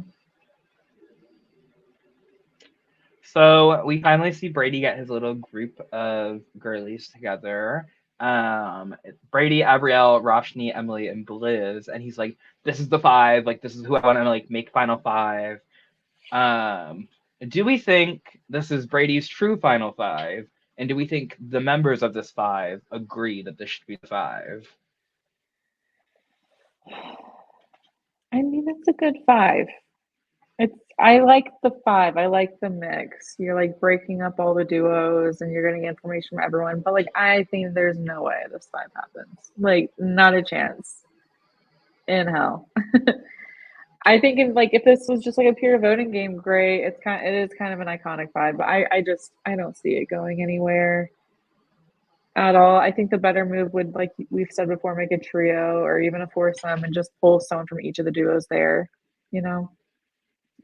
So we finally see Brady get his little group of girlies together. Brady, Abrielle, Roshni, Emily, and Blizz, and he's like, "This is the 5. Like, this is who I want to like make final 5." Do we think this is Brady's true final 5? And do we think the members of this 5 agree that this should be the 5? I mean, it's a good 5. I like the 5. I like the mix. You're like breaking up all the duos and you're getting information from everyone. But like, I think there's no way this 5 happens. Like, not a chance in hell. I think if this was just like a pure voting game, great. It is kind of an iconic 5, but I don't see it going anywhere at all. I think the better move would, like we've said before, make a trio or even a foursome and just pull someone from each of the duos there, you know.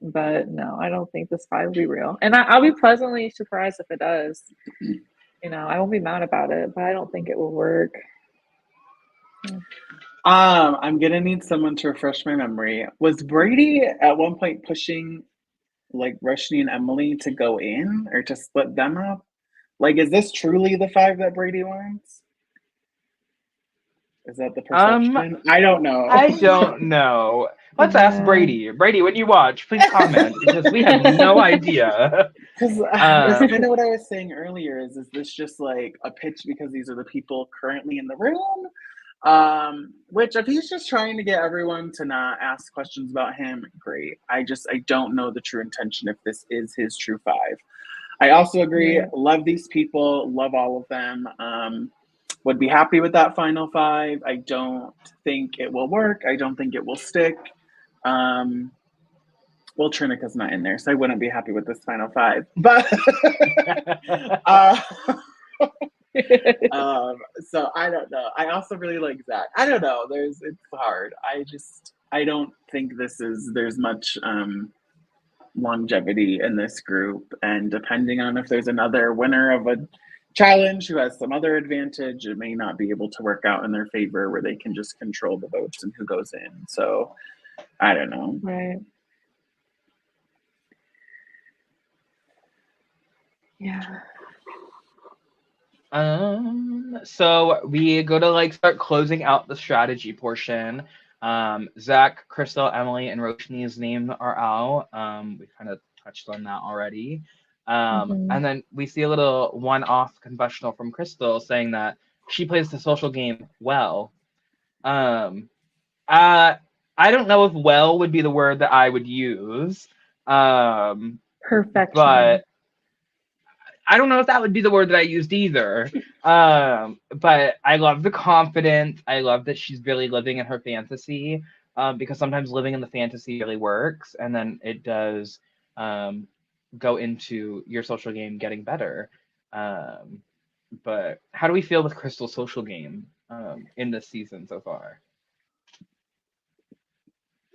But no, I don't think this 5 will be real. And I'll be pleasantly surprised if it does. You know, I won't be mad about it, but I don't think it will work. Yeah. I'm gonna need someone to refresh my memory. Was Brady at one point pushing like Roshni and Emily to go in or to split them up? Like, is this truly the 5 that Brady wants? Is that the perception? I don't know. I don't know. Let's ask Brady. Brady, when you watch, please comment because we have no idea. Because that's kind of what I was saying earlier. Is this just like a pitch because these are the people currently in the room? Which if he's just trying to get everyone to not ask questions about him, great. I don't know the true intention if this is his true 5. I also agree. Love these people. Love all of them. Would be happy with that final 5. I don't think it will work. I don't think it will stick. Well, Trinika's not in there, so I wouldn't be happy with this final 5. But so I don't know. I also really like Zach. I don't know. It's hard. I don't think there's much longevity in this group, and depending on if there's another winner of a challenge who has some other advantage, it may not be able to work out in their favor where they can just control the votes and who goes in. So I don't know. Right. Yeah. So we go to like start closing out the strategy portion. Zach, Crystal, Emily, and Roshni's name are out. We kind of touched on that already. And then we see a little one-off confessional from Crystal saying that she plays the social game well. I don't know if well would be the word that I would use. Perfection. But I don't know if that would be the word that I used either. But I love the confidence. I love that she's really living in her fantasy. Because sometimes living in the fantasy really works, and then it does go into your social game getting better. But how do we feel with Crystal's social game in this season so far?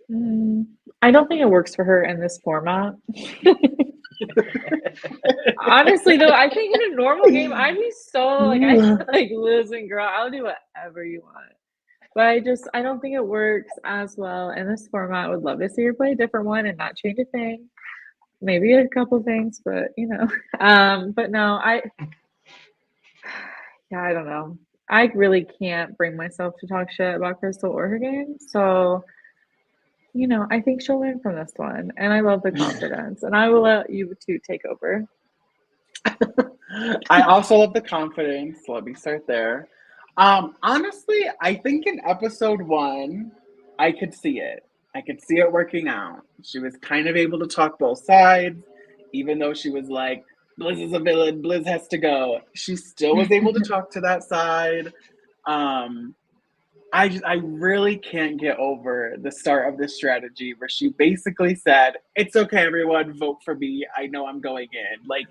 I don't think it works for her in this format. Honestly, though, I think in a normal game, I'd be so like listen, girl, I'll do whatever you want. But I don't think it works as well in this format. I would love to see her play a different one and not change a thing. Maybe a couple things, but you know. But no, I don't know. I really can't bring myself to talk shit about Crystal or her game. So, you know, I think she'll learn from this one. And I love the confidence. And I will let you two take over. I also love the confidence. Let me start there. Honestly, I think in episode 1, I could see it. I could see it working out. She was kind of able to talk both sides, even though she was like, Bliss is a villain. Bliss has to go. She still was able to talk to that side. I really can't get over the start of this strategy where she basically said, "It's okay, everyone, vote for me. I know I'm going in." Like,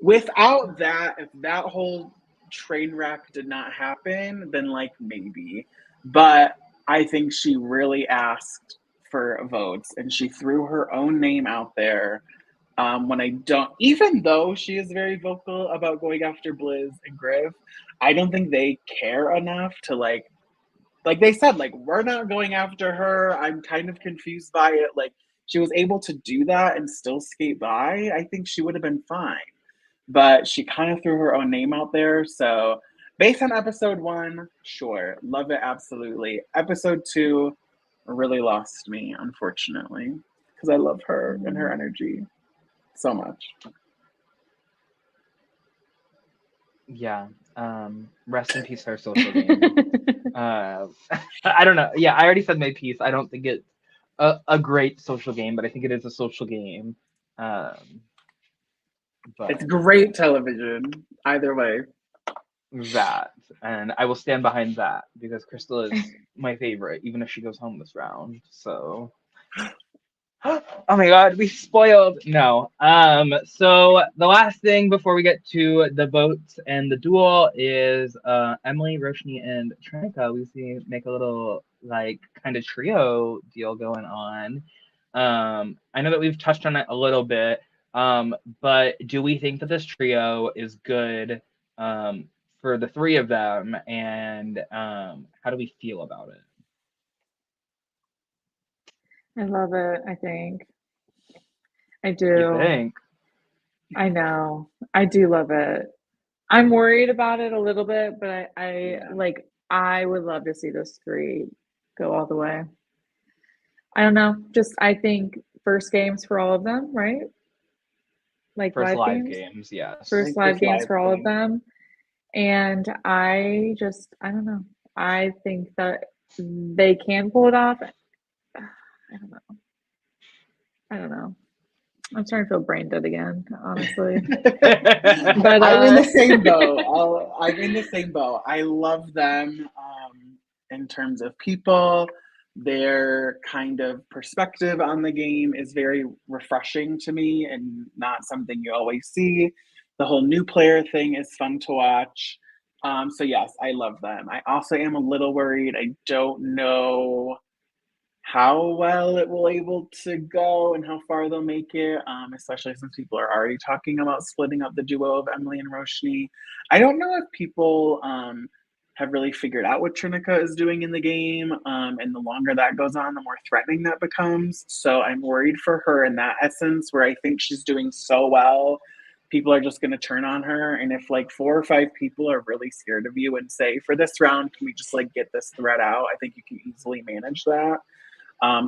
without that, if that whole train wreck did not happen, then like maybe. But I think she really asked for votes and she threw her own name out there. When I don't, even though she is very vocal about going after Blizz and Griff, I don't think they care enough to like they said, like, we're not going after her. I'm kind of confused by it. Like, she was able to do that and still skate by. I think she would have been fine. But she kind of threw her own name out there. So, based on episode 1, sure. Love it, absolutely. Episode 2 really lost me, unfortunately, because I love her and her energy so much. Yeah. Rest in peace, our social game. I don't know. Yeah, I already said my piece. I don't think it's a great social game, but I think it is a social game. But It's great television, either way. that, and I will stand behind that because Crystal is my favorite, even if she goes home this round. So, oh my God, we spoiled. No. So the last thing before we get to the votes and the duel is Emily, Roshni, and Trinica. We see make a little like kind of trio deal going on. I know that we've touched on it a little bit. But do we think that this trio is good for the three of them, and how do we feel about it? I love it, I think. I You do. think? I know. I do love it. I'm worried about it a little bit, but I would love to see those three go all the way. I don't know. Just I think first games for all of them, right? Like First live live games. games, yes. I First think live this games live for all of thing. them. And I don't know. I think that they can pull it off. I don't know. I don't know. I'm starting to feel brain dead again, honestly. But I'm in the same boat. I'm in the same boat. I love them in terms of people. Their kind of perspective on the game is very refreshing to me and not something you always see. The whole new player thing is fun to watch. So yes, I love them. I also am a little worried. I don't know how well it will able to go and how far they'll make it, especially since people are already talking about splitting up the duo of Emily and Roshni. I don't know if people have really figured out what Trinica is doing in the game, and the longer that goes on, the more threatening that becomes. So I'm worried for her in that essence, where I think she's doing so well. People are just going to turn on her. And if like 4 or 5 people are really scared of you and say, for this round, can we just like get this threat out? I think you can easily manage that.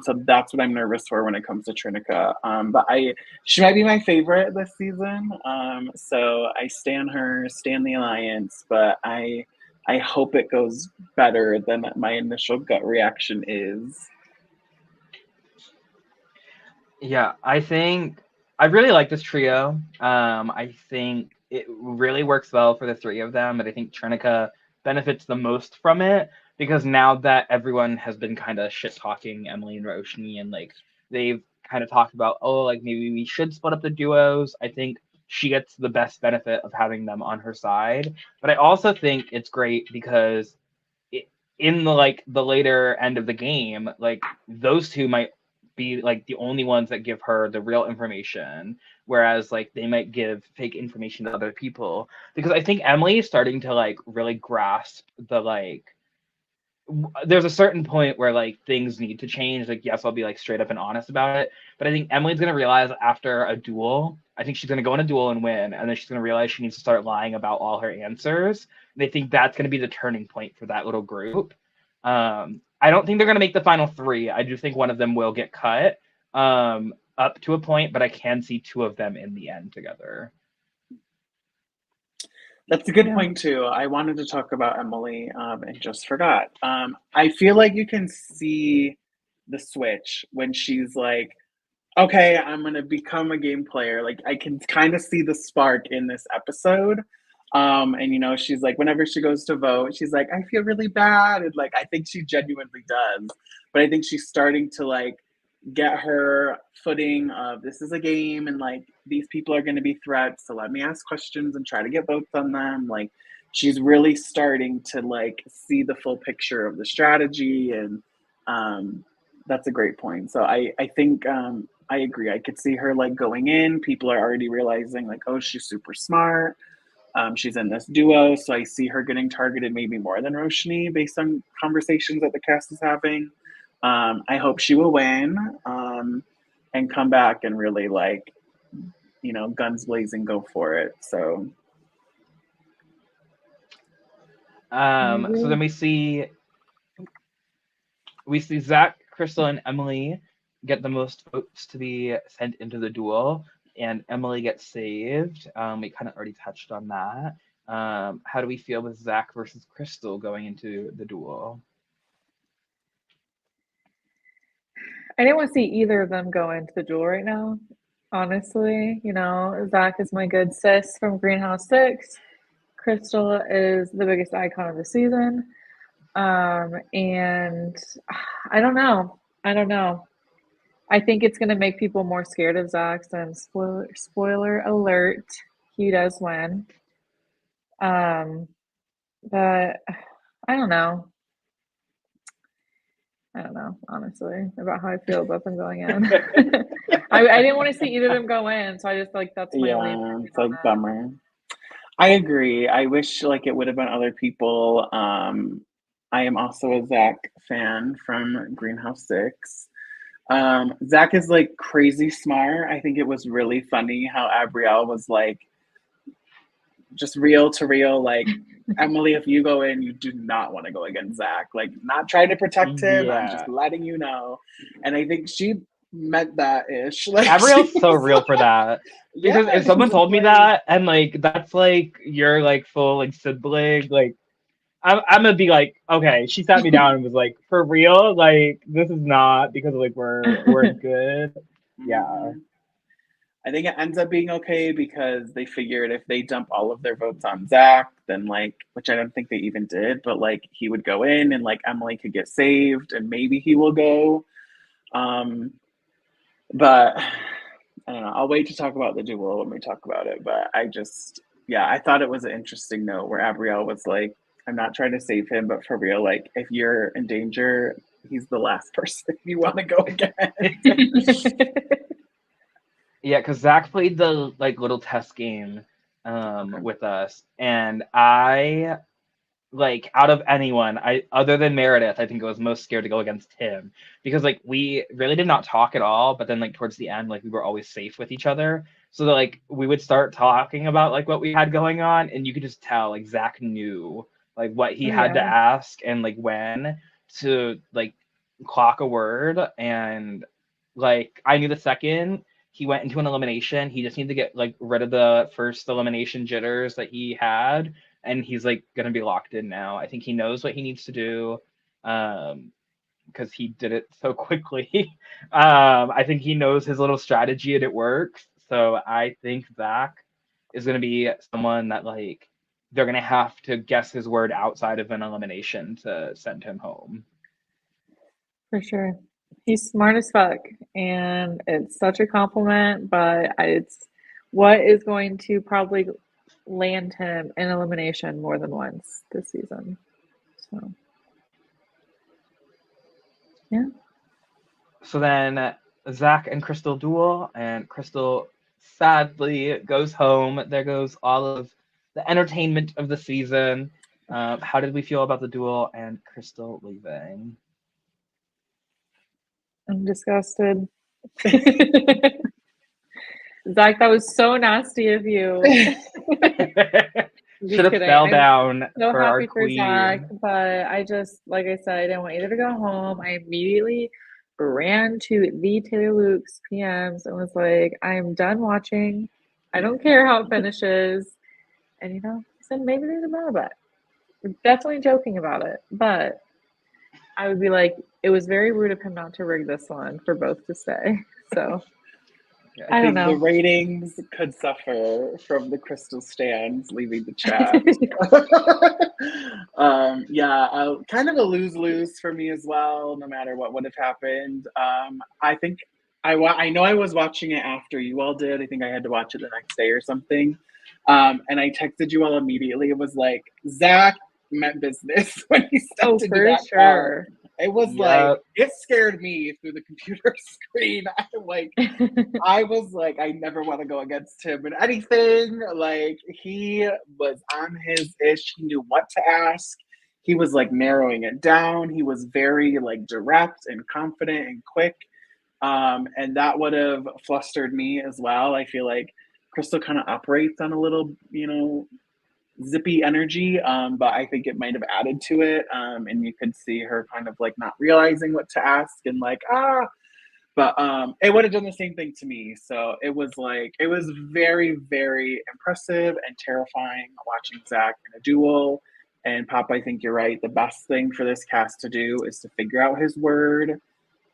So that's what I'm nervous for when it comes to Trinica. But she might be my favorite this season. So I stand her, stand the alliance, but I hope it goes better than my initial gut reaction is. Yeah, I think I really like this trio. I think it really works well for the three of them, but I think Trinica benefits the most from it because now that everyone has been kind of shit talking Emily and Roshni and like they've kind of talked about, oh, like maybe we should split up the duos. I think she gets the best benefit of having them on her side. But I also think it's great because in the like the later end of the game, like those two might be like the only ones that give her the real information, whereas like they might give fake information to other people. Because I think Emily is starting to like really grasp the like there's a certain point where like things need to change. Like, yes, I'll be like straight up and honest about it. But I think Emily's gonna realize after a duel, I think she's gonna go in a duel and win, and then she's gonna realize she needs to start lying about all her answers. And I think that's gonna be the turning point for that little group. I don't think they're gonna make the final 3. I do think one of them will get cut up to a point, but I can see 2 of them in the end together. That's a good point too. I wanted to talk about Emily and just forgot. I feel like you can see the switch when she's like, okay, I'm gonna become a game player. Like I can kind of see the spark in this episode. And she's like, whenever she goes to vote, she's like, I feel really bad. And like I think she genuinely does. But I think she's starting to like get her footing of this is a game and like these people are gonna be threats. So let me ask questions and try to get votes on them. Like she's really starting to like see the full picture of the strategy and that's a great point. So I think I agree. I could see her like going in. People are already realizing like, oh, she's super smart. She's in this duo, so I see her getting targeted maybe more than Roshni based on conversations that the cast is having. I hope she will win and come back and really like, guns blazing, go for it. So, So then we see Zach, Crystal, and Emily get the most votes to be sent into the duel, and Emily gets saved. We kind of already touched on that. How do we feel with Zach versus Crystal going into the duel? I didn't want to see either of them go into the duel right now. Honestly, Zach is my good sis from Greenhouse 6. Crystal is the biggest icon of the season. And I don't know. I think it's going to make people more scared of Zach, and spoiler alert, he does win. But I don't know. Honestly, about how I feel about them going in. I didn't want to see either of them go in, so I just like that's my only. It's like bummer. I agree. I wish like it would have been other people. I am also a Zach fan from Greenhouse 6. Zach is like crazy smart. I think it was really funny how Abrielle was like just real to real, like Emily, if you go in, you do not want to go against Zach. Like not trying to protect him. Yeah. I'm just letting you know. And I think she meant that ish. Like Abrielle's so real for that. Because if someone told me that and like that's like your like full like sibling, like I'm gonna be like, okay, she sat me down and was like, for real, like this is not because like we're good. Yeah. I think it ends up being okay because they figured if they dump all of their votes on Zach, then like, which I don't think they even did, but like he would go in and like Emily could get saved and maybe he will go. But I don't know. I'll wait to talk about the duel when we talk about it. But I thought it was an interesting note where Abrielle was like, I'm not trying to save him, but for real, like if you're in danger, he's the last person you want to go against. Yeah, because Zach played the like little test game with us, and I like out of anyone, other than Meredith, I think I was most scared to go against him because like we really did not talk at all, but then like towards the end, like we were always safe with each other. So that, like we would start talking about like what we had going on, and you could just tell like Zach knew like what he had to ask and like when to like clock a word, and like I knew the second he went into an elimination, he just needed to get like rid of the first elimination jitters that he had, and he's like gonna be locked in now. I think he knows what he needs to do, because he did it so quickly. I think he knows his little strategy and it works. So I think Zach is gonna be someone that like they're gonna have to guess his word outside of an elimination to send him home. For sure. He's smart as fuck, and it's such a compliment, but it's what is going to probably land him in elimination more than once this season. So, yeah. So then Zach and Crystal duel, and Crystal sadly goes home. There goes all of the entertainment of the season. How did we feel about the duel and Crystal leaving? I'm disgusted. Zach, that was so nasty of you. Should have fell down so for happy our queen. For Zach, but I just, like I said, I didn't want either to go home. I immediately ran to the Taylor Luke's PMs and was like, I'm done watching. I don't care how it finishes. And he said maybe there's a matter bet. We're definitely joking about it, but I would be like, it was very rude of him not to rig this one for both to stay. So I don't think the know. ratings could suffer from the crystal stands leaving the chat. Yeah, kind of a lose-lose for me as well, no matter what would have happened. I think I know I was watching it after you all did. I think I had to watch it the next day or something. And I texted you all immediately. It was like, Zach meant business when he stepped into for that car. sure. It was like, it scared me through the computer screen. I was like, I never want to go against him in anything. Like, he was on his ish. He knew what to ask. He was like narrowing it down. He was very like direct and confident and quick. And that would have flustered me as well. I feel like Crystal kind of operates on a little, zippy energy, but I think it might have added to it. And you could see her kind of like not realizing what to ask and like, but it would have done the same thing to me. So it was very, very impressive and terrifying watching Zach in a duel. And Pop, I think you're right. The best thing for this cast to do is to figure out his word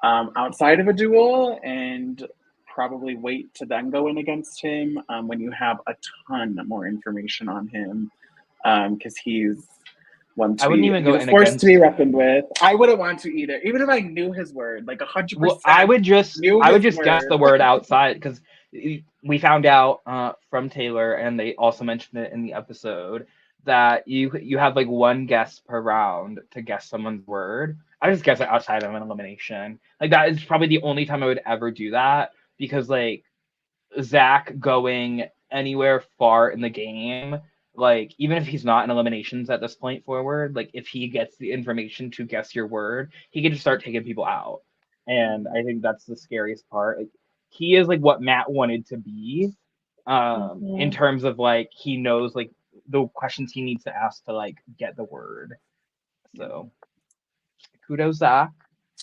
outside of a duel and probably wait to then go in against him when you have a ton more information on him, because he's one to be forced to be reckoned with. I wouldn't want to either, even if I knew his word, like 100%. Well, I would just guess the word outside, because we found out from Taylor, and they also mentioned it in the episode, that you have like one guess per round to guess someone's word. I just guess it outside of an elimination. Like, that is probably the only time I would ever do that, because like Zach going anywhere far in the game, like even if he's not in eliminations at this point forward, like if he gets the information to guess your word, he can just start taking people out. And I think that's the scariest part. Like, he is like what Matt wanted to be, in terms of like he knows like the questions he needs to ask to like get the word. So kudos, Zach.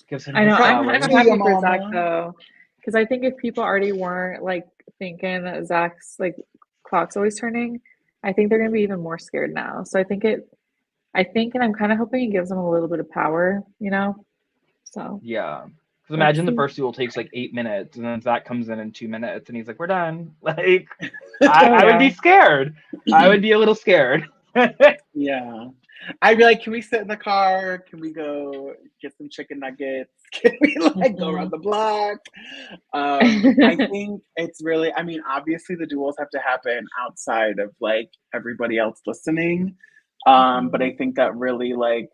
Gives him I know. I'm happy for Mama. Zach though, because I think if people already weren't like thinking that Zach's like clock's always turning, I think they're gonna be even more scared now. So I think, and I'm kind of hoping it gives them a little bit of power, So yeah, because imagine the first duel takes like 8 minutes, and then Zach comes in 2 minutes, and he's like, "We're done." Like, I would be scared. I would be a little scared. Yeah. I'd be like, can we sit in the car? Can we go get some chicken nuggets? Can we like go around the block? I think it's really, obviously the duels have to happen outside of like everybody else listening. But I think that really like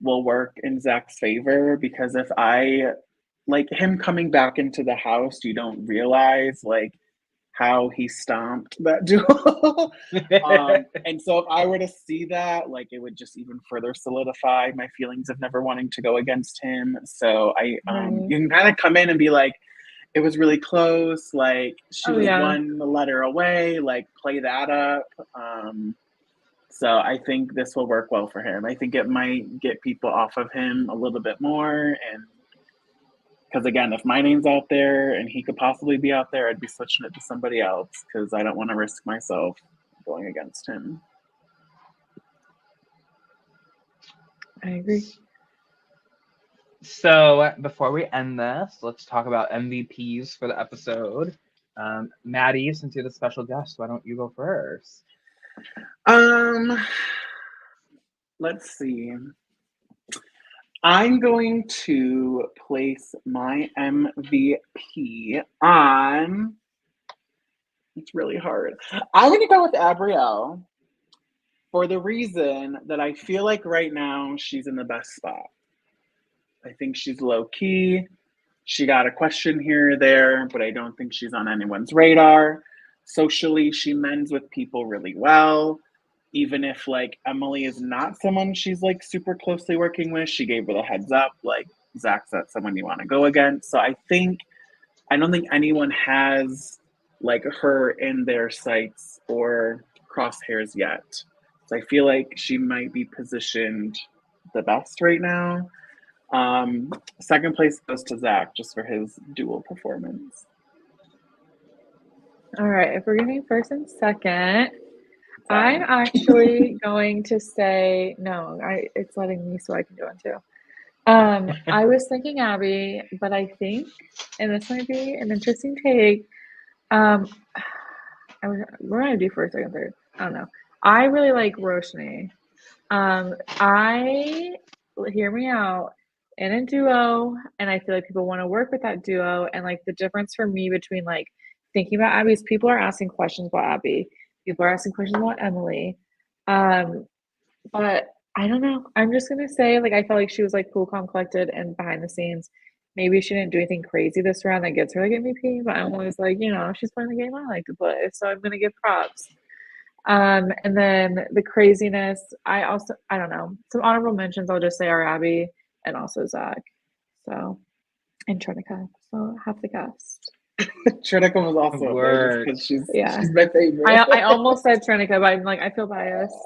will work in Zach's favor, because if like him coming back into the house, you don't realize like how he stomped that duel. And so if I were to see that, like it would just even further solidify my feelings of never wanting to go against him. So you can kind of come in and be like, it was really close, like she was one letter away, like play that up. So I think this will work well for him. I think it might get people off of him a little bit more, and because again, if my name's out there and he could possibly be out there, I'd be switching it to somebody else, because I don't want to risk myself going against him. I agree. So before we end this, let's talk about MVPs for the episode. Maddie, since you're the special guest, why don't you go first? Let's see. I'm going to place my MVP on, it's really hard. I'm going to go with Abrielle, for the reason that I feel like right now she's in the best spot. I think she's low key. She got a question here or there, but I don't think she's on anyone's radar. Socially, she mends with people really well. Even if like Emily is not someone she's like super closely working with, she gave her the heads up, like Zach's not someone you want to go against. So I don't think anyone has like her in their sights or crosshairs yet. So I feel like she might be positioned the best right now. Second place goes to Zach, just for his dual performance. All right, if we're giving first and second, I'm actually going to say no. It's letting me, so I can go into. I was thinking Abby, but I think, and this might be an interesting take, Um, we're gonna do first, second, third. I don't know. I really like Roshni. I hear me out in a duo, and I feel like people want to work with that duo. And like the difference for me between like thinking about Abby is people are asking questions about Abby, people are asking questions about Emily. But I don't know. I'm just gonna say like I felt like she was like cool, calm, collected, and behind the scenes. Maybe she didn't do anything crazy this round that gets her like MVP, but I'm always like, she's playing the game I like to play, so I'm gonna give props. And then the craziness, I don't know. Some honorable mentions I'll just say are Abby and also Zach. So and Trinica. So half the cast. Trinica was also up there because she's my favorite. I almost said Trinica, but I'm like I feel biased.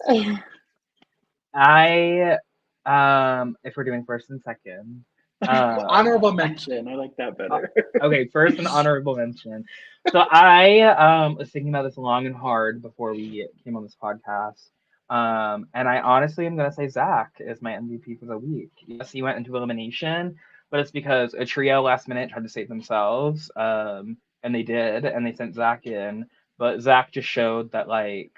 If we're doing first and second. Honorable mention. I like that better. Okay, first an honorable mention. So I was thinking about this long and hard before we came on this podcast. And I honestly am gonna say Zach is my MVP for the week. Yes, he went into elimination, but it's because a trio last minute tried to save themselves. And they did, and they sent Zach in. But Zach just showed that like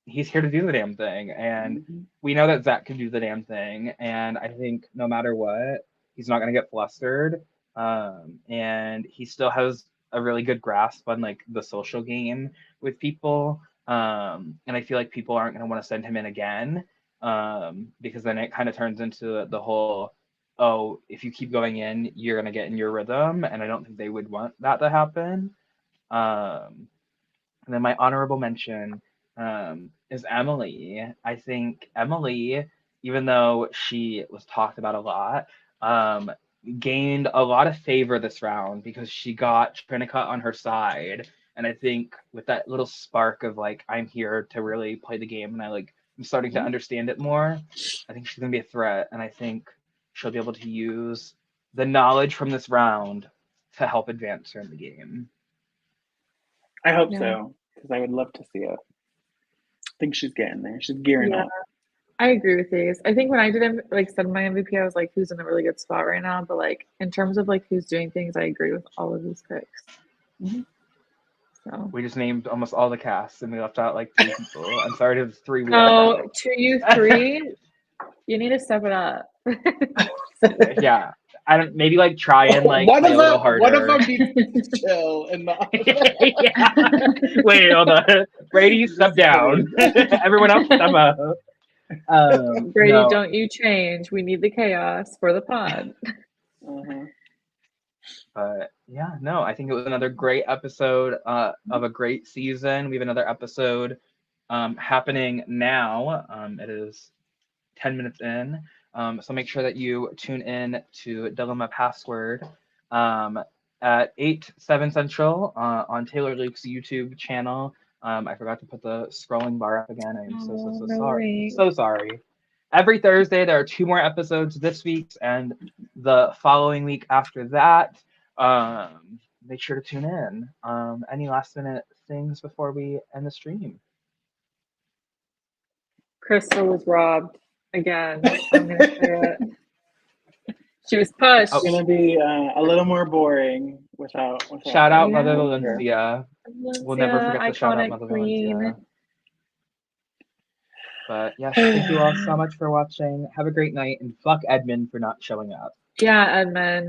he's here to do the damn thing. And we know that Zach can do the damn thing. And I think no matter what, he's not going to get flustered. And he still has a really good grasp on like the social game with people. And I feel like people aren't going to want to send him in again, because then it kind of turns into the whole, oh, if you keep going in, you're going to get in your rhythm. And I don't think they would want that to happen. And then my honorable mention is Emily. I think Emily, even though she was talked about a lot, gained a lot of favor this round because she got Trinica on her side. And I think with that little spark of like, I'm here to really play the game and I'm starting to understand it more, I think she's going to be a threat. And I think she'll be able to use the knowledge from this round to help advance her in the game. I hope so, because I would love to see it. I think she's getting there. She's gearing up. I agree with these. I think when I did said my MVP, I was like, who's in a really good spot right now? But like in terms of like who's doing things, I agree with all of these picks. So we just named almost all the casts and we left out like 3 people. I'm sorry to the 3 we Oh, to you 3, you need to step it up. Yeah. I don't maybe like try and like play a little harder. One of them needs to chill and not. Wait, hold on. Brady, step down. Everyone else, step up. Brady, don't you change. We need the chaos for the pod. But yeah, no, I think it was another great episode of a great season. We have another episode happening now. It is 10 minutes in. So make sure that you tune in to Dilemma Password at 8/7 Central on Taylor Luke's YouTube channel. I forgot to put the scrolling bar up again. I am so sorry. So sorry. Every Thursday, there are 2 more episodes this week and the following week after that. Make sure to tune in. Any last minute things before we end the stream? Crystal was robbed again. I'm gonna say it. She was pushed. It's gonna be a little more boring without shout out Mother Valencia. We'll never forget to shout out Mother queen. Valencia. But yes, thank you all so much for watching. Have a great night and fuck Edmund for not showing up. Yeah, Edmund.